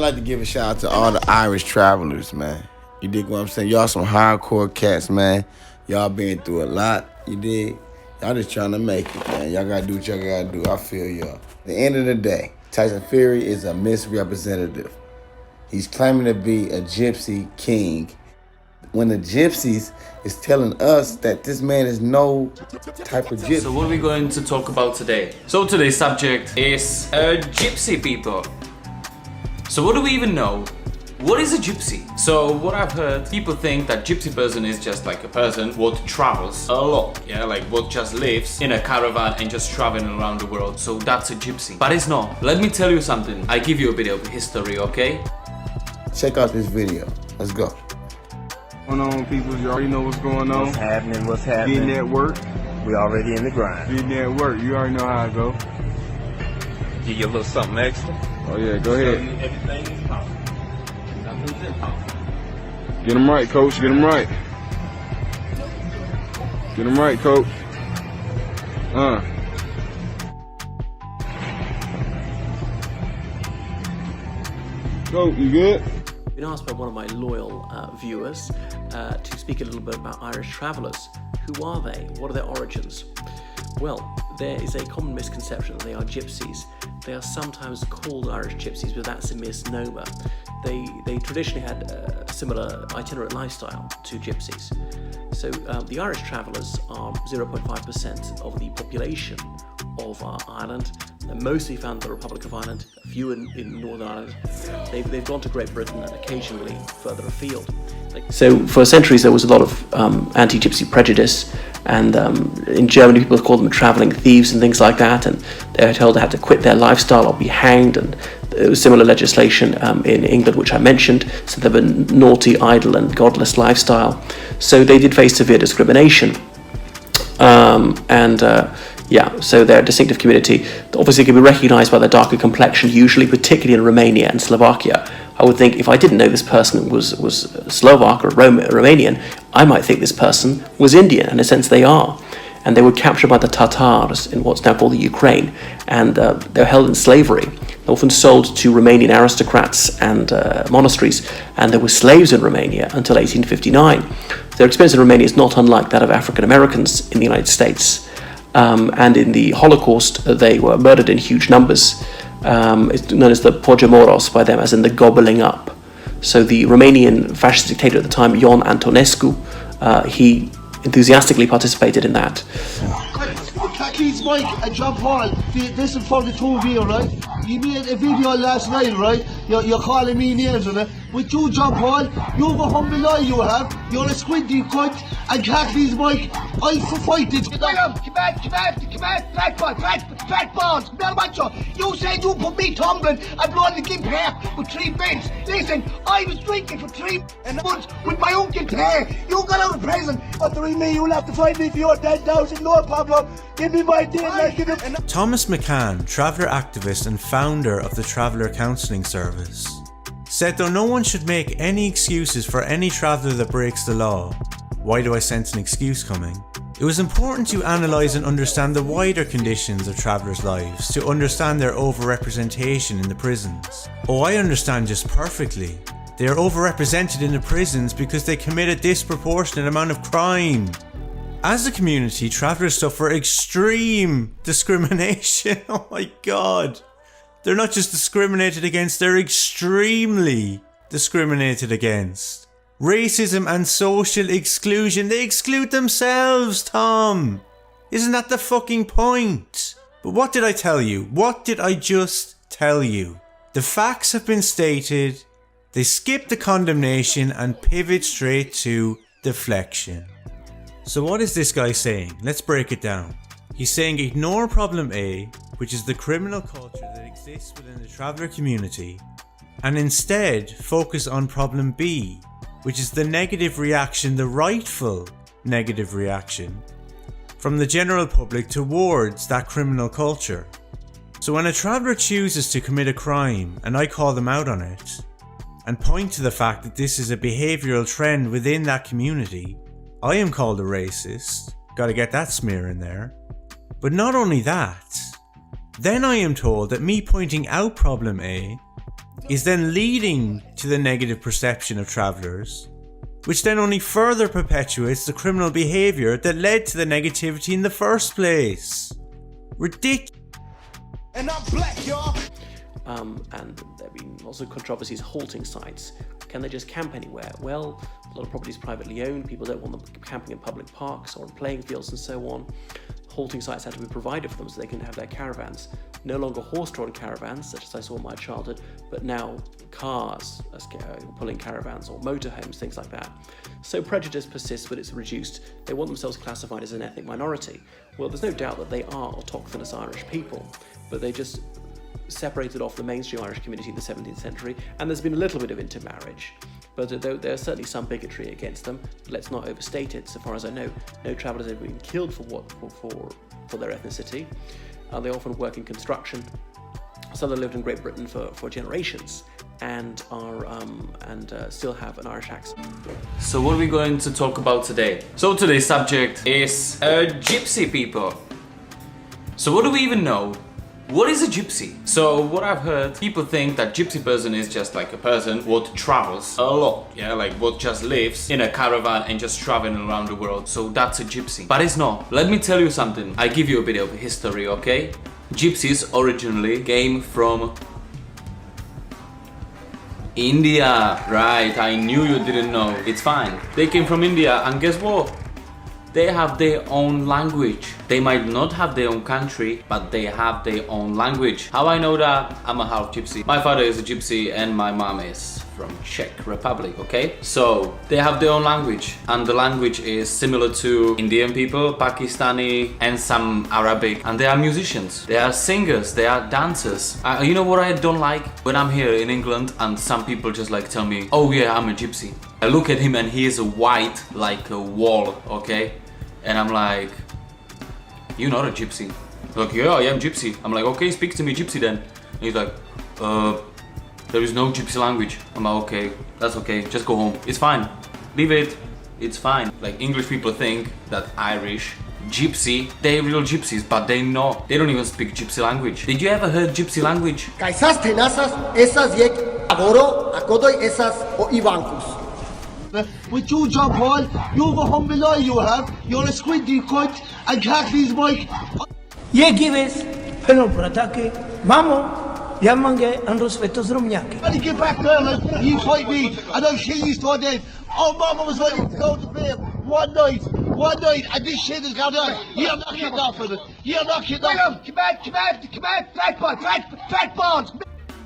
I'd like to give a shout out to all the Irish travelers, man. You dig what I'm saying? Y'all some hardcore cats, man. Y'all been through a lot, you dig? Y'all just trying to make it, man. Y'all gotta do what y'all gotta do. I feel y'all. At the end of the day, Tyson Furry is a misrepresentative. He's claiming to be a gypsy king when the gypsies is telling us that this man is no type of gypsy. So what are we going to talk about today? So today's subject is gypsy people. So what do we even know? What is a gypsy? So what I've heard, people think that gypsy person is just like a person what travels a lot, yeah, like what just lives in a caravan and just traveling around the world. So that's a gypsy. But it's not. Let me tell you something. I give you a bit of history, okay? Check out this video. Let's go. What's going on, people? You already know what's going on. What's happening? What's happening? Getting at work. We already in the grind. Getting at work. You already know how it go. Give you a little something extra. Oh yeah, go ahead. Everything is possible. Nothing's impossible. Get them right, coach. Get them right. Get them right, coach. Go, you good? I've been asked by one of my loyal viewers to speak a little bit about Irish travellers. Who are they? What are their origins? Well, there is a common misconception that they are gypsies. They are sometimes called Irish gypsies, but that's a misnomer. They traditionally had a similar itinerant lifestyle to gypsies. So the Irish travellers are 0.5% of the population of Ireland. They're mostly found in the Republic of Ireland, a few in Northern Ireland. They've gone to Great Britain and occasionally further afield. So for centuries there was a lot of anti-gypsy prejudice, and in Germany people called them travelling thieves and things like that, and they were told they had to quit their lifestyle or be hanged, and there was similar legislation in England which I mentioned, so they were naughty, idle and godless lifestyle. So they did face severe discrimination. So they're a distinctive community. Obviously can be recognised by their darker complexion, usually, particularly in Romania and Slovakia. I would think if I didn't know this person was Slovak or Romanian, I might think this person was Indian, and in a sense they are. And they were captured by the Tatars in what's now called the Ukraine, and they're held in slavery, often sold to Romanian aristocrats and monasteries, and there were slaves in Romania until 1859. Their experience in Romania is not unlike that of African Americans in the United States. And in the Holocaust, they were murdered in huge numbers. It's known as the Pojamoros by them, as in the gobbling up. So the Romanian fascist dictator at the time, Ion Antonescu, he enthusiastically participated in that. He's Mike and John Paul. Listen for the two of you, right? You made a video last night, right? You're calling me names on it. With you, John Paul, you have a humble eye, you have. You're a squinty cunt. And Catherine's Mike, I fight it. Come on, fat balls, no macho. You said you put me tumbling and blowing the gimp hair with 3 bins. Listen, I was drinking for 3 months with my own gimp hair. You got out of prison. But to me, you'll have to find me for your 10,000, no problem. Give me my deal, like it. Thomas McCann, traveller activist and founder of the Traveller Counselling Service, said though no one should make any excuses for any traveller that breaks the law, why do I sense an excuse coming? It was important to analyse and understand the wider conditions of travellers' lives to understand their overrepresentation in the prisons. Oh, I understand just perfectly. They are overrepresented in the prisons because they commit a disproportionate amount of crime. As a community, travellers suffer extreme discrimination. Oh my god. They're not just discriminated against, they're extremely discriminated against. Racism and social exclusion, they exclude themselves, Tom. Isn't that the fucking point? But what did I tell you? What did I just tell you? The facts have been stated, they skip the condemnation and pivot straight to deflection. So what is this guy saying? Let's break it down. He's saying ignore problem A, which is the criminal culture that exists within the traveller community, and instead focus on problem B, which is the negative reaction, the rightful negative reaction, from the general public towards that criminal culture. So when a traveller chooses to commit a crime, and I call them out on it, and point to the fact that this is a behavioural trend within that community, I am called a racist. Gotta get that smear in there. But not only that, then I am told that me pointing out problem A is then leading to the negative perception of travellers, which then only further perpetuates the criminal behaviour that led to the negativity in the first place. Ridiculous. And I'm black, y'all. And there have been lots of controversies halting sites. Can they just camp anywhere? Well, a lot of properties privately owned, people don't want them camping in public parks or in playing fields and so on. Halting sites have to be provided for them so they can have their caravans. No longer horse-drawn caravans, such as I saw in my childhood, but now cars pulling caravans or motorhomes, things like that. So prejudice persists, but it's reduced. They want themselves classified as an ethnic minority. Well, there's no doubt that they are autochthonous Irish people, but they just separated off the mainstream Irish community in the 17th century, and there's been a little bit of intermarriage. But there's certainly some bigotry against them. Let's not overstate it. So far as I know, no travellers have been killed for their ethnicity. They often work in construction. Some have lived in Great Britain for generations and still have an Irish accent. So what are we going to talk about today? So today's subject is gypsy people. So what do we even know? What is a gypsy? So what I've heard, people think that gypsy person is just like a person what travels a lot, yeah, like what just lives in a caravan and just traveling around the world. So that's a gypsy. But it's not. Let me tell you something. I give you a bit of history, okay? Gypsies originally came from India, right? I knew you didn't know. It's fine. They came from India, and guess what? They have their own language. They might not have their own country, but they have their own language. How I know that? I'm a half gypsy. My father is a gypsy and my mom is from Czech Republic, okay? So they have their own language, and the language is similar to Indian people, Pakistani, and some Arabic. And they are musicians, they are singers, they are dancers. You know what I don't like? When I'm here in England and some people just like tell me, oh yeah, I'm a gypsy. I look at him and he is white like a wall, okay? And I'm like, you're not a gypsy. Like, yeah, I am gypsy. I'm like, okay, speak to me gypsy then. And he's like, there is no gypsy language. I'm like, okay, that's okay, just go home. It's fine, leave it, it's fine. Like, English people think that Irish, gypsy, they're real gypsies, but they're not. They don't even speak gypsy language. Did you ever heard gypsy language? With you, John Paul, you've a humble eye you have. You're a squinty cunt, and Kathleen Mike. Je gives, pero bratake, mamo, yamange and rozveto zromniaki. When you get back there, like, you fight me, and I'll kill you to death. Oh, Mama was ready to go to bed one night, and this shit is going on. You're not getting off with it. You're not getting off. Come on, fat balls.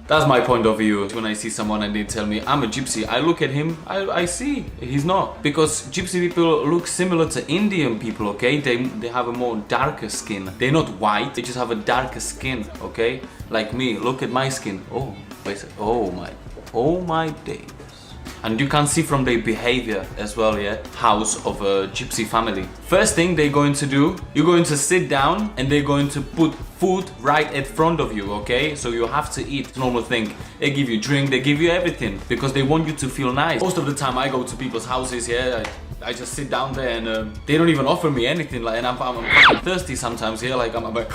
That's my point of view. When I see someone and they tell me I'm a gypsy, I look at him, I see he's not. Because gypsy people look similar to Indian people, okay? They have a more darker skin. They're not white, they just have a darker skin, okay? Like me, look at my skin. Oh, wait, oh my days. And you can see from their behavior as well, yeah? House of a gypsy family. First thing they're going to do, you're going to sit down and they're going to put food right in front of you, okay? So you have to eat, normal thing. They give you drink, they give you everything because they want you to feel nice. Most of the time I go to people's houses, yeah? I just sit down there and they don't even offer me anything, like, and I'm fucking thirsty sometimes, yeah? Like, I'm like,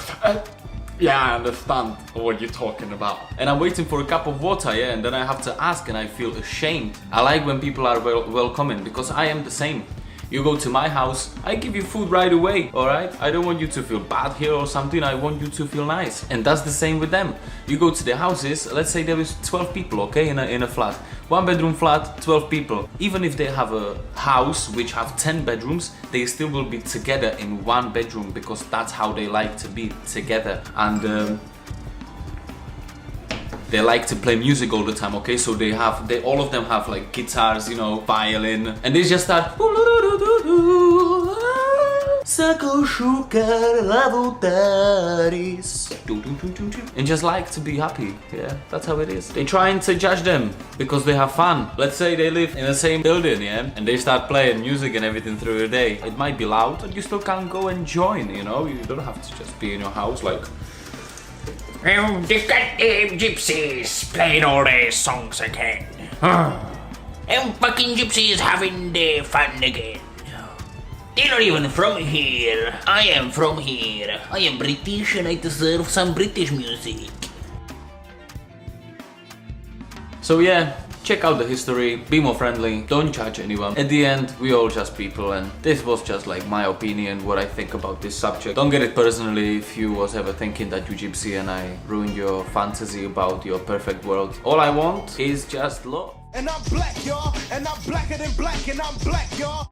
yeah, I understand what you're talking about. And I'm waiting for a cup of water, yeah, and then I have to ask and I feel ashamed. I like when people are welcoming because I am the same. You go to my house, I give you food right away, alright? I don't want you to feel bad here or something, I want you to feel nice. And that's the same with them. You go to their houses, let's say there is 12 people, okay, in a flat. 1 bedroom flat, 12 people. Even if they have a house which have 10 bedrooms, they still will be together in 1 bedroom because that's how they like to be together. And they like to play music all the time, okay? So all of them have like guitars, you know, violin, and they just start and just like to be happy. Yeah, that's how it is. They trying to judge them because they have fun. Let's say they live in the same building, yeah, and they start playing music and everything through the day. It might be loud, but you still can go and join, you know? You don't have to just be in your house like, they've got gypsies playing all their songs again. And fucking gypsies having their fun again. They're not even from here. I am from here. I am British and I deserve some British music. So yeah, check out the history, be more friendly, don't judge anyone. At the end, we all just people, and this was just like my opinion, what I think about this subject. Don't get it personally if you was ever thinking that you gypsy and I ruined your fantasy about your perfect world. All I want is just love. And I'm black, y'all, and I'm blacker than black, and I'm black, y'all.